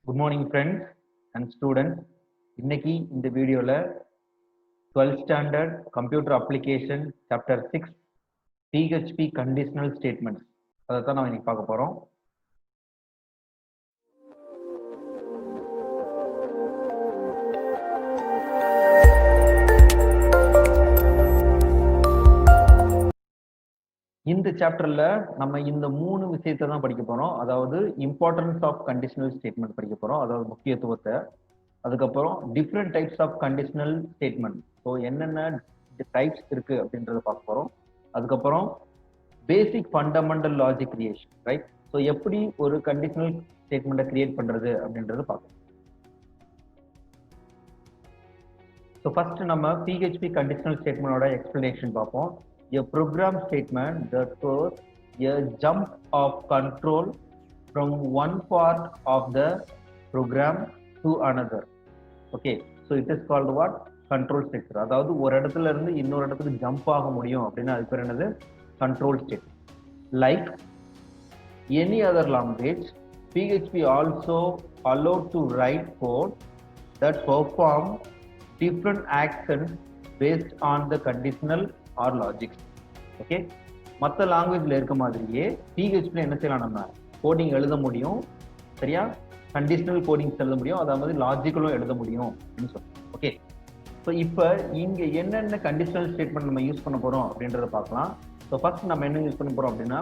Good morning friends and students. இன்னைக்கு இந்த வீடியோல 12th standard computer application chapter 6 PHP conditional statements அதை தான் நாம இன்னைக்கு பார்க்க போறோம். இந்த சாப்டர்ல நம்ம இந்த மூணு விஷயத்தை தான் படிக்க போறோம். அதாவது இம்பார்ட்டன்ஸ் ஆஃப் கண்டிஷனல் ஸ்டேட்மெண்ட் படிக்க போறோம், அதாவது முக்கியத்துவத்தை. அதுக்கப்புறம் different types of conditional statement, so என்னென்ன டைப்ஸ் இருக்கு அப்படின்றத பார்க்க போறோம். அதுக்கப்புறம் basic fundamental logic creation, right? So எப்படி ஒரு கண்டிஷனல் ஸ்டேட்மெண்ட்டை கிரியேட் பண்றது அப்படின்றத பார்க்கணும். ஸோ ஃபர்ஸ்ட் நம்ம PHP கண்டிஷனல் ஸ்டேட்மெண்டோட எக்ஸ்பிளனேஷன் பார்ப்போம். A program statement that shows a jump of control from one part of the program to another. Okay, so it is called what? Control structure. அதாவது ஒரு இடத்துல இருந்து இன்னொரு இடத்துக்கு ஜம்ப் ஆக முடியும் அப்படின்னா அது பேர் என்னது? Control state. Like any other language, PHP also allowed to write code that perform different actions based on the conditional or logics. Okay, மற்ற லாங்குவேஜ்ல இருக்க மாதிரியே PHP என்ன செய்யலாம், நம்ம கோடிங் எழுத முடியும். சரியா? கண்டிஷனல் கோடிங்ஸ் எழுத முடியும், அதே மாதிரி லாஜிக்கலும் எழுத முடியும் அப்படின்னு சொல்றோம். ஓகே, ஸோ இப்போ இங்க என்னென்ன கண்டிஷனல் ஸ்டேட்மெண்ட் நம்ம யூஸ் பண்ண போறோம் அப்படின்றத பார்க்கலாம். ஸோ ஃபர்ஸ்ட் நம்ம என்ன யூஸ் பண்ண போறோம் அப்படின்னா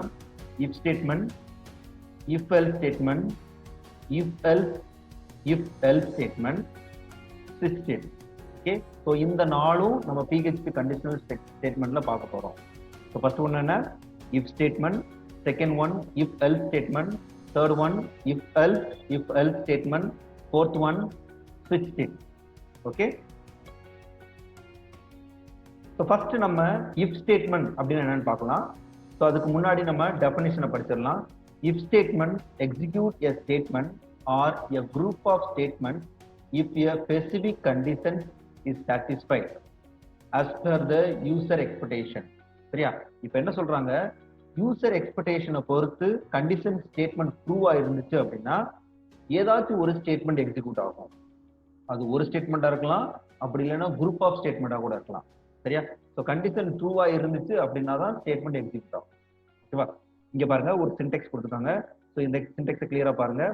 if statement, if else statement, if else statement, ஸ்விட்ச் ஸ்டேட்மெண்ட். ஓகே, ஸோ இந்த நாளும் நம்ம PHP கண்டிஷனல் ஸ்டேட்மெண்ட்ல பார்க்க போறோம். ஸோ ஃபர்ஸ்ட் ஒன் என்ன? If statement, second one if else statement, third one if else statement, fourth one ஸ்விட்ச் ஸ்டேட்மெண்ட். ஓகே, ஸோ ஃபர்ஸ்ட் நம்ம இஃப் ஸ்டேட்மெண்ட் அப்படின்னு என்னன்னு பார்க்கலாம். ஸோ அதுக்கு முன்னாடி நம்ம டெஃபினிஷனை படிச்சிடலாம். If statement execute a statement or a group of statement if a specific condition is satisfied as per the user expectation. சரியா? இப்போ என்ன சொல்றாங்க, யூசர் எக்ஸ்பெக்டேஷனை பொறுத்து கண்டிஷன் ஸ்டேட்மெண்ட் ட்ரூ இருந்துச்சு அப்படின்னா ஏதாச்சும் ஒரு ஸ்டேட்மெண்ட் எக்ஸிக்யூட் ஆகும். அது ஒரு ஸ்டேட்மெண்டா இருக்கலாம், அப்படி இல்லைன்னா குரூப் ஆஃப் ஸ்டேட்மெண்டா கூட இருக்கலாம். சரியா? ஸோ கண்டிஷன் ட்ரூவா இருந்துச்சு அப்படின்னா தான் ஸ்டேட்மெண்ட் எக்ஸிக்யூட் ஆகும். ஓகேவா? இங்க பாருங்க ஒரு சின்டெக்ஸ் கொடுத்துருக்காங்க. ஸோ இந்த சின்டெக்ஸை கிளியரா பாருங்க.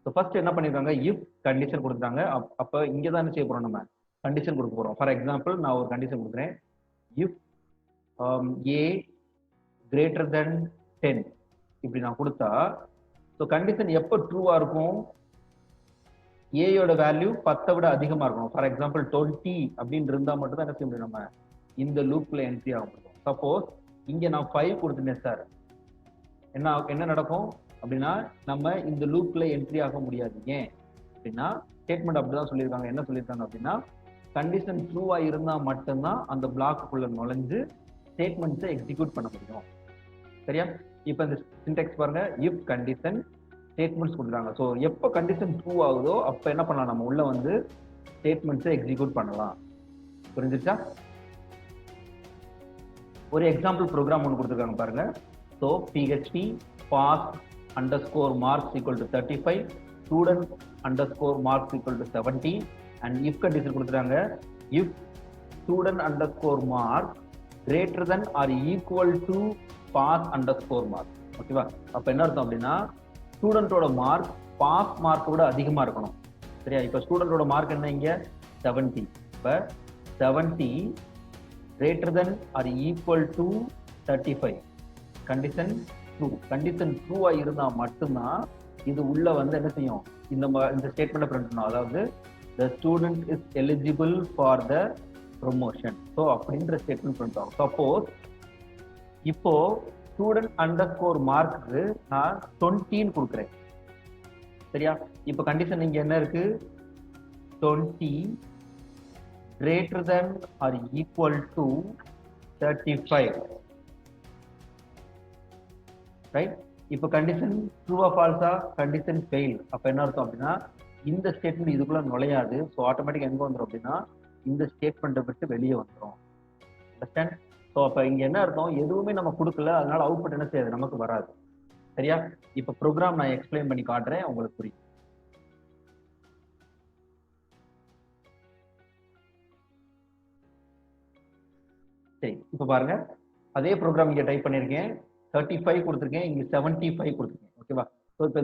ஸோ ஃபர்ஸ்ட் என்ன பண்ணிருக்காங்க, இஃப் கண்டிஷன் கொடுத்துட்டாங்க. அப்போ இங்கே தான் என்ன செய்ய போறோம், நம்ம கண்டிஷன் கொடுக்க போறோம். ஃபார் எக்ஸாம்பிள் நான் ஒரு கண்டிஷன் கொடுக்குறேன், இஃப் ஏ கிரேட்டர் தென் 10 இப்படி நான் கொடுத்தா, ஸோ கண்டிஷன் எப்போ ட்ரூவா இருக்கும், ஏயோட வேல்யூ 10 விட அதிகமா இருக்கணும். ஃபார் எக்ஸாம்பிள் 20 அப்படின்னு இருந்தா மட்டும் தான் என்ன செய்ய முடியும், நம்ம இந்த லூப்ல என்ட்ரி ஆக முடியும். சப்போஸ் இங்க நான் 5 கொடுத்துட்டேன் சார், என்ன நடக்கும் அப்படின்னா நம்ம இந்த லூப்ல என்ட்ரி ஆக முடியாது. ஏன் அப்படின்னா ஸ்டேட்மெண்ட் அப்படிதான் சொல்லியிருக்காங்க. என்ன சொல்லியிருக்காங்க அப்படின்னா கண்டிஷன் ட்ரூவா இருந்தா மட்டும்தான் அந்த பிளாக்குள்ள நுழைஞ்சு ஸ்டேட்மெண்ட்ஸை எக்ஸிக்யூட் பண்ண முடியும். சரியா? இப்போ இந்த சின்டெக்ஸ் பாருங்க, இஃப் கண்டிஷன் ஸ்டேட்மெண்ட்ஸ் கொடுக்குறாங்க. ஸோ எப்போ கண்டிஷன் ட்ரூ ஆகுதோ அப்போ என்ன பண்ணலாம், நம்ம உள்ள வந்து ஸ்டேட்மெண்ட்ஸை எக்ஸிக்யூட் பண்ணலாம். புரிஞ்சிருச்சா? ஒரு எக்ஸாம்பிள் ப்ரோக்ராம் ஒன்று கொடுத்துருக்காங்க பாருங்க. So PHP pass underscore marks equal to 35, student underscore marks equal to 70, and if condition கொடுத்துட்டாங்க, if student underscore marks greater than or equal to pass underscore marks. ஓகேவா? அப்ப என்ன அர்த்தம் அப்படின்னா ஸ்டூடெண்டோட மார்க் பாஸ் மார்க்கை விட அதிகமா இருக்கணும். சரியா? இப்ப ஸ்டூடெண்டோட மார்க் என்ன, இங்க 70. இப்ப 70 greater than or equal to 35, condition true. Condition ட்ரூவா இருந்தா மட்டும்தான் இது உள்ள வந்து என்ன செய்யும், இந்த ஸ்டேட்மெண்ட் பிரிண்ட் பண்ணணும். அதாவது the student is eligible for the promotion. So அப்படின்ற ஸ்டேட்மெண்ட் பிரிண்ட் ஆகும். சப்போஸ் இப்போ ஸ்டூடெண்ட் அண்டர்ஸ்கோர் மார்க்கு நான் 20 கொடுக்குறேன். சரியா? இப்போ கண்டிஷன் இங்க என்ன இருக்கு, 20 greater than or equal to 35. Right? இப்போ கண்டிஷன் ட்ரூவா ஃபால்ஸா, கண்டிஷன் ஃபெயில். அப்ப என்ன அர்த்தம் அப்படின்னா இந்த ஸ்டேட்மெண்ட் இதுக்குள்ள நுழையாது. ஸோ ஆட்டோமேட்டிக் எங்க வந்துடும் அப்படின்னா இந்த ஸ்டேட்மெண்ட்டை விட்டு வெளியே வந்துடும். அண்டர்ஸ்டாண்ட்? ஸோ அப்ப இங்க என்ன அர்த்தம், எதுவுமே நம்ம கொடுக்கல, அதனால அவுட்புட் என்ன செய்யாது, நமக்கு வராது. சரியா? இப்போ ப்ரோக்ராம் நான் எக்ஸ்பிளைன் பண்ணி காட்டுறேன், உங்களுக்கு புரியும். சரி, இப்போ பாருங்க அதே ப்ரோக்ராம் இங்க டைப் பண்ணியிருக்கேன். 35 கொடுத்துருக்கேன், இங்க 75 கொடுத்துருக்கேன். ஓகேவா? ஸோ இப்போ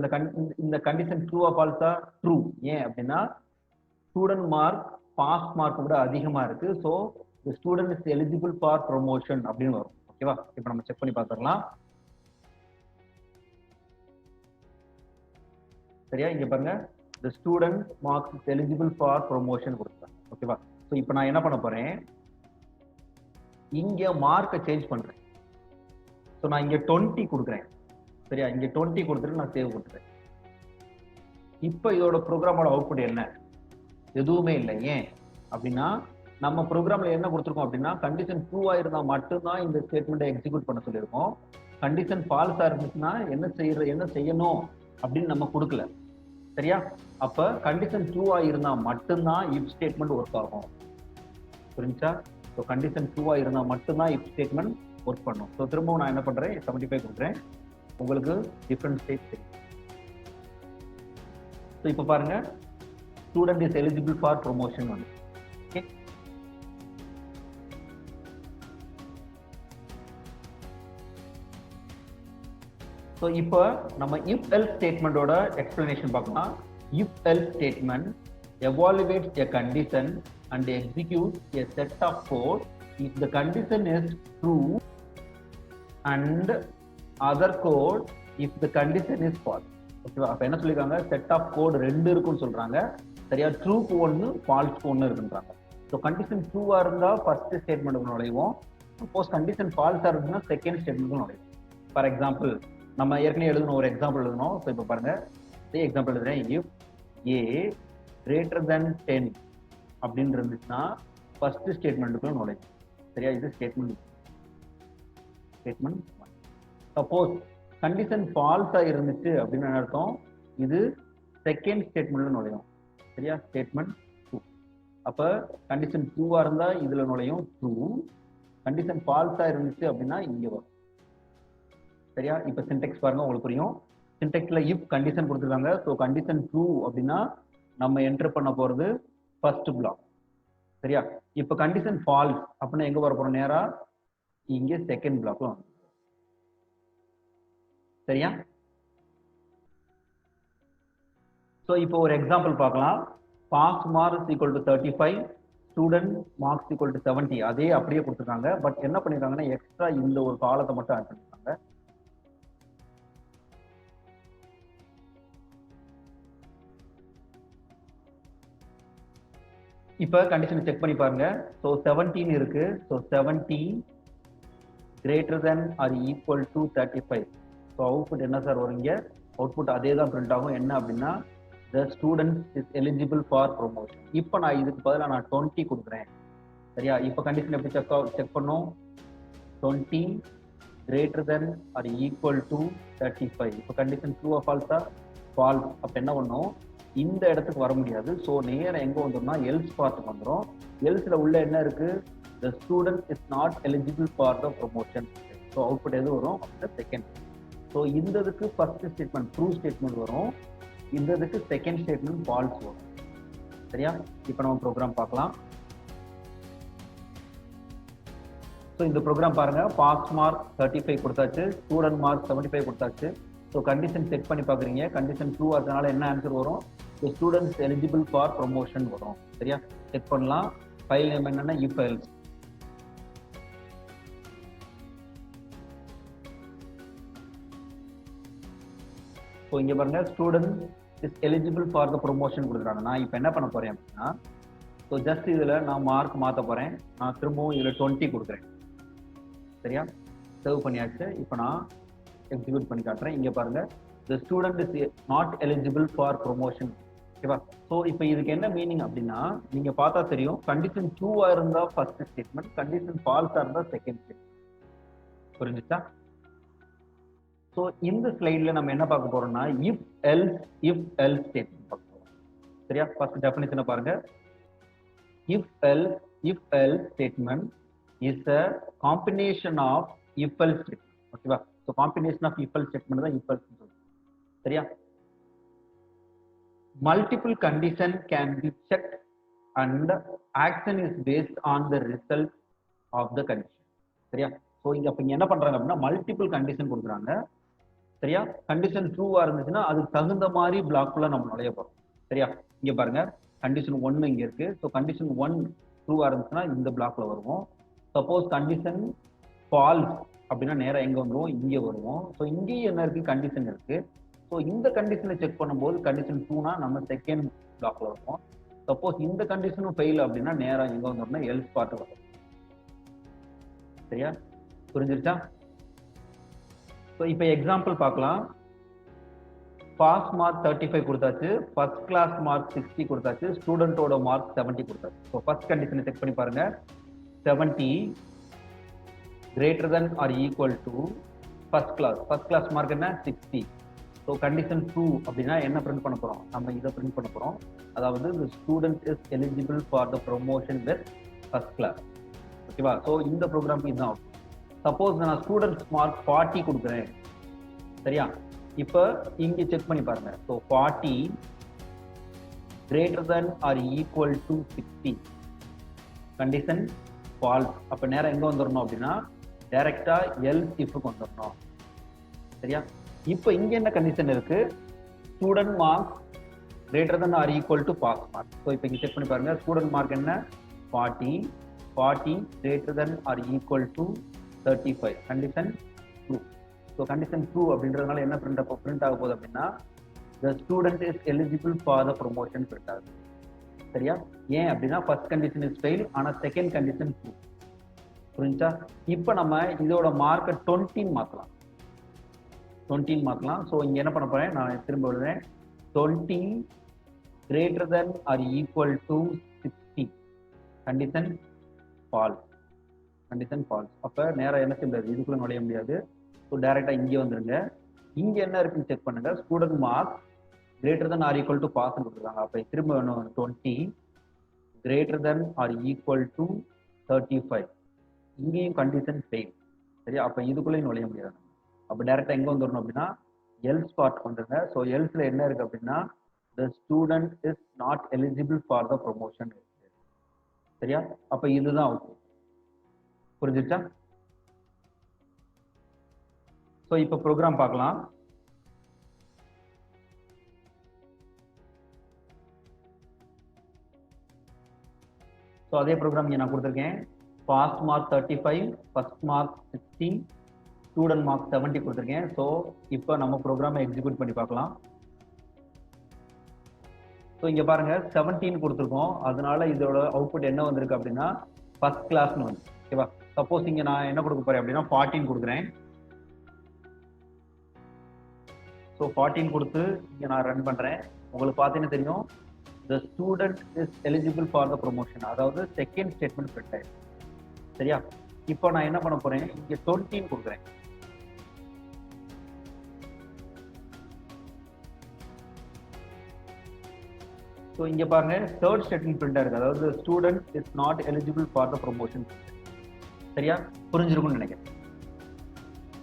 இந்த கண்டிஷன் ட்ரூவா ஃபால்ஸா? ட்ரூ. ஏன் அப்படின்னா ஸ்டூடெண்ட் மார்க் பாஸ் மார்க் விட அதிகமா இருக்கு. So the student is eligible for promotion அப்படின்னு வரும். ஓகேவா? இப்போ நம்ம செக் பண்ணி பார்த்துடலாம். சரியா? இங்க பாருங்க the student marks is eligible for promotion கொடுத்துருக்காங்க. ஓகேவா? ஸோ இப்போ நான் என்ன பண்ண போறேன், இங்க மார்க்கை சேஞ்ச் பண்றேன். ஸோ நான் இங்க 20 கொடுக்குறேன். சரியா? இங்க 20 கொடுத்துட்டு நான் சேவ் கொடுத்துறேன். இப்போ இதோட ப்ரோக்ராமோட அவுட்புட் என்ன? எதுவுமே இல்லை. ஏன் அப்படின்னா நம்ம ப்ரோக்ராம்ல என்ன கொடுத்துருக்கோம் அப்படின்னா கண்டிஷன் ட்ரூவா இருந்தா மட்டும்தான் இந்த ஸ்டேட்மெண்ட்டை எக்ஸிக்யூட் பண்ண சொல்லியிருக்கோம். கண்டிஷன் ஃபால்ஸா இருந்துச்சுன்னா என்ன செய்யணும் அப்படின்னு நம்ம கொடுக்கல. சரியா? அப்ப கண்டிஷன் ட்ரூவா இருந்தா மட்டும்தான் இஃப் ஸ்டேட்மெண்ட் ஒர்க் ஆகும். புரிஞ்சா? ஸோ கண்டிஷன் ட்ரூவா இருந்தா மட்டும்தான் இஃப் ஸ்டேட்மெண்ட் ஒர்க் பண்ணும். ஸோ திரும்பவும் நான் என்ன பண்றேன், 75 கொடுக்குறேன். உங்களுக்கு டிஃப்ரெண்ட் ஸ்டேட் தெரியும். ஸோ இப்போ பாருங்க student is eligible for promotion வந்து. ஓகே, ஸோ இப்போ நம்ம இஃப் எல்ஸ் ஸ்டேட்மெண்டோட எக்ஸ்பிளனேஷன் பார்க்கலாம். If else statement evaluates a condition and executes a set of code if the condition is true and other code if the condition is false. ஓகேவா? அப்ப என்ன சொல்லிருக்காங்க, set of code 2 இருக்குன்னு சொல்றாங்க. சரியா? ட்ரூக்கு 1 ஃபால்ஸ்க்கு 1 இருக்குன்றாங்க. So condition ட்ரூவா இருந்தா ஃபர்ஸ்ட் ஸ்டேட்மெண்ட்டுக்கு நுழைவோம். சப்போஸ் கண்டிஷன் ஃபால்ஸா இருந்துச்சுன்னா செகண்ட் ஸ்டேட்மெண்ட்டுக்கு நுழைவோம். ஃபார் எக்ஸாம்பிள் நம்ம ஏற்கனவே எழுதணும், ஒரு எக்ஸாம்பிள் எழுதணும். ஸோ இப்போ பாருங்க இதே எக்ஸாம்பிள் எழுதுறேன். இஃப் ஏ greater than 10 அப்படின்னு இருந்துச்சுன்னா ஃபர்ஸ்ட் ஸ்டேட்மெண்ட்டுக்குள்ள நுழையும். சரியா? இது ஸ்டேட்மெண்ட் 1. சப்போஸ் கண்டிஷன் ஃபால்ஸா இருந்துச்சு அப்படின்னு அர்த்தம், இது செகண்ட் ஸ்டேட்மெண்ட்ல நுழையும். சரியா? ஸ்டேட்மெண்ட் 2. அப்ப கண்டிஷன் ட்ரூவா இருந்தா இதுல நுழையும் ட்ரூ. கண்டிஷன் ஃபால்ஸா இருந்துச்சு அப்படின்னா இங்க வரும். சரியா? இப்ப சின்டெக்ஸ் பாருங்க, உங்களுக்கு புரியும். சின்டெக்ஸ்ல இஃப் கண்டிஷன் கொடுத்துருக்காங்க. ஸோ கண்டிஷன் ட்ரூ அப்படின்னா நம்ம என்டர் பண்ண போறது ஃபர்ஸ்ட் பிளாக். சரியா? இப்ப கண்டிஷன் ஃபால்ஸ் அப்படின்னா எங்க வர போறோம், நேரா இங்க செகண்ட் பிளாக்ல வந்து. சரியா? சோ இப்போ ஒரு எக்ஸாம்பிள் பார்க்கலாம். Pass marks equal to 35, student marks equal to 70. அதே அப்படியே கொடுத்துருக்காங்க. பட் என்ன பண்ணிருக்காங்கன்னா எக்ஸ்ட்ரா இந்த ஒரு காலத்தை மட்டும் ஆட் பண்ணிருக்காங்க. இப்போ கண்டிஷன் செக் பண்ணி பாருங்க. ஸோ 17 இருக்கு. So 17 greater than or equal to 35. So output என்ன சார் வரும்? இங்க அவுட்புட் அதே தான் பிரிண்ட் ஆகும். என்ன அப்படின்னா the student is eligible for promotion. இப்போ நான் இதுக்கு பதிலாக நான் 20 கொடுக்குறேன். சரியா? இப்போ கண்டிஷன் எப்படி செக் பண்ணும்? 20 greater than or equal to 35. இப்போ கண்டிஷன் ட்ரூ ஃபால்ஸா? ஃபால்ஸ். அப்ப என்ன பண்ணும், இந்த இடத்துக்கு வர முடியாது. ஸோ நேரம் எங்க வந்துடும்னா எல்ஸ் பார்ட்டுக்கு வந்துடும். எல்ஸ்ல உள்ள என்ன இருக்கு, the student is not eligible for the promotion. So output எது வரும் அப்படின்னா செகண்ட். ஸோ இந்த இதுக்கு ஃபர்ஸ்ட் ஸ்டேட்மெண்ட் ட்ரூ ஸ்டேட்மெண்ட் வரும், இந்த இதுக்கு செகண்ட் ஸ்டேட்மெண்ட் ஃபால்ஸ் வரும். சரியா? இப்போ நம்ம ப்ரோக்ராம் பார்க்கலாம். ஸோ இந்த ப்ரோக்ராம் பாருங்க, பாஸ் மார்க் 35 கொடுத்தாச்சு, ஸ்டூடெண்ட் மார்க் 75 கொடுத்தாச்சு. ஸோ கண்டிஷன் செக் பண்ணி பார்க்குறீங்க. கண்டிஷன் ட்ரூ ஆகிறதுனால என்ன ஆன்சர் வரும், the student is eligible for promotion வரும். சரியா? செக் பண்ணலாம். ஃபைல் நேம் என்னன்னா if else. ஸோ இங்க பாருங்க student is eligible for the promotion கொடுக்குறாங்க. நான் இப்போ என்ன பண்ண போறேன் அப்படின்னா, ஸோ ஜஸ்ட் இதுல நான் மார்க் மாற்ற போறேன். நான் திரும்பவும் இதுல 20 கொடுக்குறேன். சரியா? சேவ் பண்ணியாச்சு. இப்போ நான் எக்ஸிக்யூட் பண்ணி காட்டுறேன். இங்க பாருங்க, the student is not eligible for promotion. ஓகேவா? ஸோ இப்போ இதுக்கு என்ன மீனிங் அப்படின்னா, நீங்க பார்த்தா தெரியும், கண்டிஷன் ட்ரூவா இருந்தா ஃபர்ஸ்ட் ஸ்டேட்மெண்ட், கண்டிஷன் ஃபால்ஸா இருந்தா செகண்ட் ஸ்டேட்மெண்ட். புரிஞ்சுச்சா? ஸோ இந்த ஸ்லைட்ல நம்ம என்ன பார்க்க போறோம்னா இஃப் எல்ஸ் ஸ்டேட்மெண்ட் பார்க்க போறோம். சரியா? ஃபர்ஸ்ட் டெஃபினிஷனை பாருங்க. If else statement is a combination of if else statement. ஓகேவா? So combination of if else statement தான் if else. சரியா? Multiple condition can be checked and action is based on the result of the condition. சரியா? So அப்ப இங்க என்ன பண்றாங்க அப்படின்னா multiple condition கொடுக்குறாங்க. சரியா? கண்டிஷன் ட்ரூவா இருந்துச்சுன்னா அதுக்கு தகுந்த மாதிரி பிளாக்குள்ள நம்ம நுழைய போறோம். சரியா? இங்க பாருங்க கண்டிஷன் 1 இங்க இருக்கு. ஸோ கண்டிஷன் 1 ட்ரூவா இருந்துச்சுன்னா இந்த பிளாக்ல வருவோம். சப்போஸ் கண்டிஷன் ஃபால்ஸ் அப்படின்னா நேரா எங்க வந்துருவோம், இங்க வருவோம். ஸோ இங்கேயும் என்ன இருக்கு, கண்டிஷன் இருக்கு. ஸோ இந்த கண்டிஷனை செக் பண்ணும்போது கண்டிஷன் 2னா நம்ம செகண்ட் பிளாக்ல வருவோம். சப்போஸ் இந்த கண்டிஷனும் ஃபெயில் அப்படின்னா நேரா எங்க வந்துரும்னா எல்ஸ் பார்ட் வரும். சரியா? புரிஞ்சிருச்சா? ஸோ இப்போ எக்ஸாம்பிள் பார்க்கலாம். பாஸ் மார்க் 35 கொடுத்தாச்சு, ஃபர்ஸ்ட் கிளாஸ் மார்க் 60 கொடுத்தாச்சு, ஸ்டூடெண்டோட மார்க் 70 கொடுத்தாச்சு. ஸோ ஃபர்ஸ்ட் கண்டிஷனை செக் பண்ணி பாருங்க. 70 greater than or equal to first class mark என்ன 60. ஸோ கண்டிஷன் 2 அப்படின்னா என்ன பிரிண்ட் பண்ண போறோம், நம்ம இதை பிரிண்ட் பண்ண போறோம். அதாவது the student is eligible for the promotion with first class. ஓகேவா? ஸோ இந்த ப்ரோக்ராம் இதுதான். சப்போஸ் நான் ஸ்டூடெண்ட்ஸ் மார்க் 40 கொடுக்குறேன். சரியா? இப்போ இங்க செக் பண்ணி பாருங்க. So 40 greater than or equal to 60. Condition falls. அப்ப நேரம் எங்க வந்துடணும் அப்படின்னா டைரக்டா எல்ஸ் இஃப்க்கு வந்துடணும். சரியா? இப்போ இங்க என்ன கண்டிஷன் இருக்கு, student mark greater than or equal to pass mark. So இப்போ இங்க செக் பண்ணி பாருங்க. ஸ்டூடெண்ட் மார்க் என்ன 40 greater than or equal to 35. Condition true. So condition true அப்படின்றதுனால என்ன பிரிண்ட் ஆக போகுது அப்படின்னா the student is eligible for the promotion print ஆகுது. சரியா? ஏன் அப்படின்னா ஃபர்ஸ்ட் கண்டிஷன் இஸ் ஃபெயில், ஆனா செகண்ட் கண்டிஷன் ட்ரூ. புரிஞ்சா? இப்போ நம்ம இதோட மார்க்கை 20 மாத்தலாம். 20 மாத்தலாம். ஸோ இங்க என்ன பண்ண போறேன், நான் திரும்ப எழுதுறேன். 20 greater than or equal to 60. Condition falls. Condition falls. அப்ப நேரா என்ன செய்ய முடியாது, இதுக்குள்ள நுழைய முடியாது. ஸோ டைரக்டா இங்க வந்துருங்க. இங்க என்ன இருக்குன்னு செக் பண்ணுங்க. Student mark greater than or equal to pass கொடுத்துருக்காங்க. அப்ப திரும்ப வேணும் 20 greater than or equal to 35. இங்கேயும் கண்டிஷன் ஃபெயில். சரியா? அப்ப இதுக்குள்ளேயும் நுழைய முடியாது. அப்ப டைரக்டா எங்க வந்துடணும் அப்படின்னா எல்ஸ் பார்ட் வந்துருங்க. ஸோ எல்ஸ்ல என்ன இருக்கு அப்படின்னா the student is not eligible for the promotion. சரியா? அப்ப இதுதான் ஓகே. புரிஞ்சிருச்சா? ஸோ இப்போ ப்ரோக்ராம் பார்க்கலாம். ஸோ அதே ப்ரோக்ராம் இங்கே நான் கொடுத்துருக்கேன். Pass mark 35, first mark 60, student mark 70 கொடுத்துருக்கேன். ஸோ இப்போ நம்ம ப்ரோக்ராமை எக்ஸிக்யூட் பண்ணி பார்க்கலாம். ஸோ இங்கே பாருங்க 17 கொடுத்துருக்கோம். அதனால இதோட அவுட்புட் என்ன வந்திருக்கு அப்படின்னா ஃபர்ஸ்ட் கிளாஸ்னு வந்து. ஓகேவா? சப்போஸ் இங்கே நான் என்ன கொடுக்க போறேன் அப்படின்னா 14 கொடுக்குறேன். ஸோ 14 கொடுத்து இங்கே நான் ரன் பண்றேன். உங்களுக்கு பார்த்தீங்கன்னா தெரியும் the student is eligible for the promotion. அதாவது செகண்ட் ஸ்டேட்மெண்ட் பிரிண்ட் ஆயிடுச்சு. சரியா? இப்போ நான் என்ன பண்ண போறேன், இங்க 20 கொடுக்குறேன். ஸோ இங்க பாருங்க தேர்ட் ஸ்டேட்மெண்ட் பிரிண்ட் ஆயிருக்கு. அதாவது student is not eligible for the promotion. சரியா? புரிஞ்சிருக்கும்னு நினைக்கிறேன்.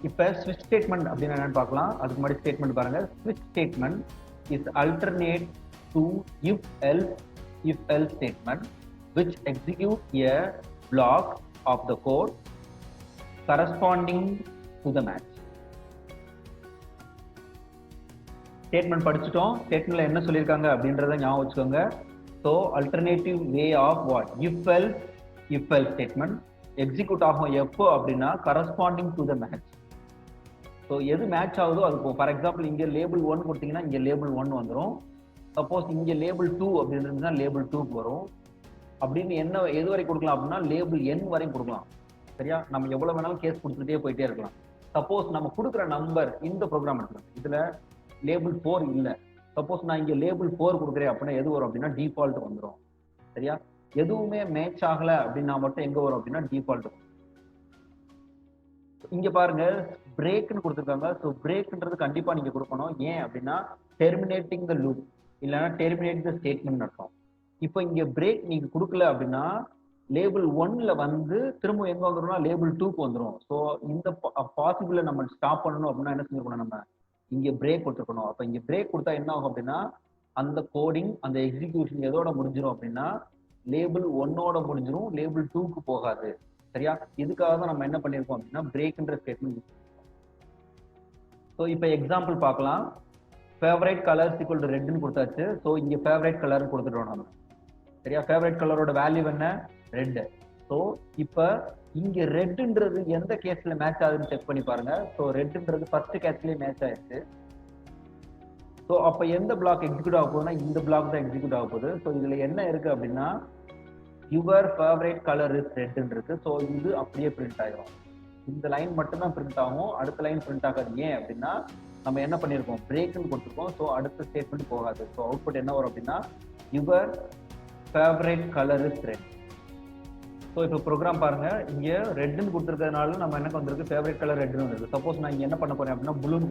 இப்போ ஸ்விட்ச் ஸ்டேட்மெண்ட் அப்படின்னு என்னன்னு பார்க்கலாம். அதுக்கு முன்னாடி ஸ்டேட்மெண்ட் பாருங்க. ஸ்விட்ச் statement is alternate to if else statement which execute a block of the code corresponding to the match. Statement படிச்சிட்டோம். ஸ்டேட்மெண்ட்ல என்ன சொல்லியிருக்காங்க அப்படின்றத ஞாபகம் வச்சுக்கோங்க. So alternative way of what if else statement execute ஆகும் எப்போ அப்படின்னா corresponding to the match. So எது மேட்ச் ஆகுதோ அது. ஃபார் எக்ஸாம்பிள் இங்கே லேபிள் 1 கொடுத்தீங்கன்னா இங்கே லேபிள் 1 வந்துடும். சப்போஸ் இங்க லேபிள் 2 அப்படின்றதுனா லேபிள் 2க்கு வரும். அப்படின்னு என்ன எது வரை கொடுக்கலாம் அப்படின்னா லேபிள் n வரையும் கொடுக்கலாம். சரியா? நம்ம எவ்வளவு வேணாலும் கேஸ் கொடுத்துட்டே போயிட்டே இருக்கலாம். சப்போஸ் நம்ம கொடுக்குற நம்பர் இந்த ப்ரோக்ராம் எடுக்கலாம், இதுல லேபிள் 4 இல்லை. சப்போஸ் நான் இங்க லேபிள் 4 கொடுக்குறேன் அப்படின்னா எது வரும் அப்படின்னா டிஃபால்ட் வந்துடும். சரியா? எதுவுமே மேட்ச் ஆகல அப்படின்னா மட்டும் எங்க வரும் அப்படின்னா டிஃபால்ட் வரும். இங்க பாருங்க பிரேக்னு கொடுத்துருக்காங்க. ஸோ பிரேக்ன்றது கண்டிப்பா நீங்க கொடுக்கணும். ஏன் அப்படின்னா டெர்மினேட்டிங் த லூப் இல்லைன்னா டெர்மினேட் த ஸ்டேட்மெண்ட் அர்த்தம். இப்போ இங்க பிரேக் நீங்க கொடுக்கல அப்படின்னா லேபிள் 1ல வந்து திரும்ப எங்க வந்துடும்னா லேபிள் 2க்கு வந்துடும். ஸோ இந்த பாசிபிள நம்ம ஸ்டாப் பண்ணணும் அப்படின்னா என்ன செஞ்சிருக்கணும், நம்ம இங்க பிரேக் கொடுத்துருக்கணும். அப்ப இங்க பிரேக் கொடுத்தா என்ன ஆகும் அப்படின்னா அந்த கோடிங் அந்த எக்ஸிகியூஷன் எதோட முடிஞ்சிடும் அப்படின்னா லேபிள் 1ஓட முடிஞ்சிடும், லேபிள் 2க்கு போகாது. சரியா? இதுக்காக தான் நம்ம என்ன பண்ணியிருக்கோம் அப்படின்னா பிரேக்ன்ற ஸ்டேட்மெண்ட். ஸோ இப்போ எக்ஸாம்பிள் பார்க்கலாம். ஃபேவரட் கலர்ஸ் ஈக்குவல் டு ரெட்னு கொடுத்தாச்சு. ஸோ இங்கே ஃபேவரட் கலர்னு கொடுத்துட்டோம் நம்ம. சரியா? ஃபேவரட் கலரோட வேல்யூ என்ன? ரெட். ஸோ இப்போ இங்க ரெட்ன்றது எந்த கேஸ்ல மேட்ச் ஆகுதுன்னு செக் பண்ணி பாருங்க. ஸோ ரெட்ன்றது ஃபர்ஸ்ட் கேஸ்லயே மேட்ச் ஆயிடுச்சு. ஸோ அப்போ எந்த பிளாக் எக்ஸிக்யூட் ஆக போகுதுன்னா இந்த பிளாக் தான் எக்ஸிக்யூட் ஆக போகுது. ஸோ இதுல என்ன இருக்கு அப்படின்னா யுவர் ஃபேவரட் கலர் இஸ் ரெட்னு இருக்கு. ஸோ இது அப்படியே பிரிண்ட் ஆகிடும். இந்த லைன் மட்டும் தான் பிரிண்ட் ஆகும், அடுத்த லைன் பிரிண்ட் ஆகாது. ஏன் அப்படின்னா நம்ம என்ன பண்ணியிருக்கோம், பிரேக்னு கொடுத்துருக்கோம். ஸோ அடுத்த ஸ்டேட்மெண்ட் போகாது. ஸோ அவுட்புட் என்ன வரும் அப்படின்னா your favourite colour is red. So இப்போ ப்ரோக்ராம் பாருங்க, இங்க ரெட்னு கொடுத்துருக்கிறதுனால நம்ம என்ன வந்திருக்கு, ஃபேவரட் கலர் ரெட்னு வந்திருக்கு. சப்போஸ் நான் இங்க என்ன பண்ண போறேன் அப்படின்னா ப்ளூன்னு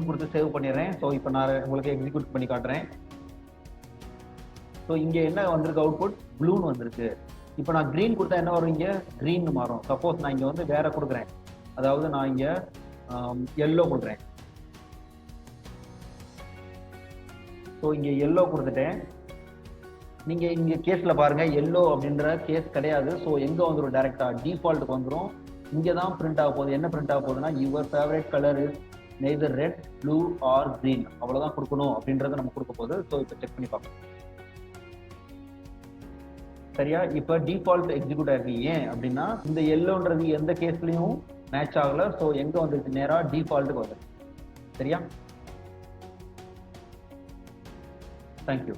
கொடுத்து சேவ் பண்ணிடுறேன். ஸோ இப்போ நான் உங்களுக்கு எக்ஸிக்யூட் பண்ணி காட்டுறேன். ஸோ இங்க என்ன வந்திருக்கு, அவுட்புட் ப்ளூன்னு வந்திருக்கு. இப்போ நான் கிரீன் கொடுத்தா என்ன வரும், இங்க கிரீன் மாறும். சப்போஸ் நான் இங்க வந்து வேற கொடுக்குறேன், அதாவது நான் இங்க எல்லோ கொடுக்குறேன். ஸோ இங்க எல்லோ கொடுத்துட்டேன். நீங்க இங்க கேஸ்ல பாருங்க, எல்லோ அப்படின்ற கேஸ் கிடையாது. ஸோ எங்க வந்துடும், டைரக்டா டிஃபால்ட்டுக்கு வந்துடும். இங்க தான் பிரிண்ட் ஆக போகுது. என்ன பிரிண்ட் ஆக போகுதுன்னா your favourite colour is neither red, blue or green. அவ்வளவுதான் கொடுக்கணும் அப்படின்றத நம்ம கொடுக்க போகுது. ஸோ இப்போ செக் பண்ணி பார்ப்போம். சரியா? இப்போ டிஃபால்ட் எக்ஸிக்யூட் ஆயிருக்கு. ஏன் அப்படின்னா இந்த எல்லோன்றது எந்த கேஸ்லயும் மேட்ச் ஆகல. ஸோ எங்க வந்துருக்கு, நேரா டிஃபால்ட்டுக்கு வந்துருக்கு. சரியா? தேங்க்யூ.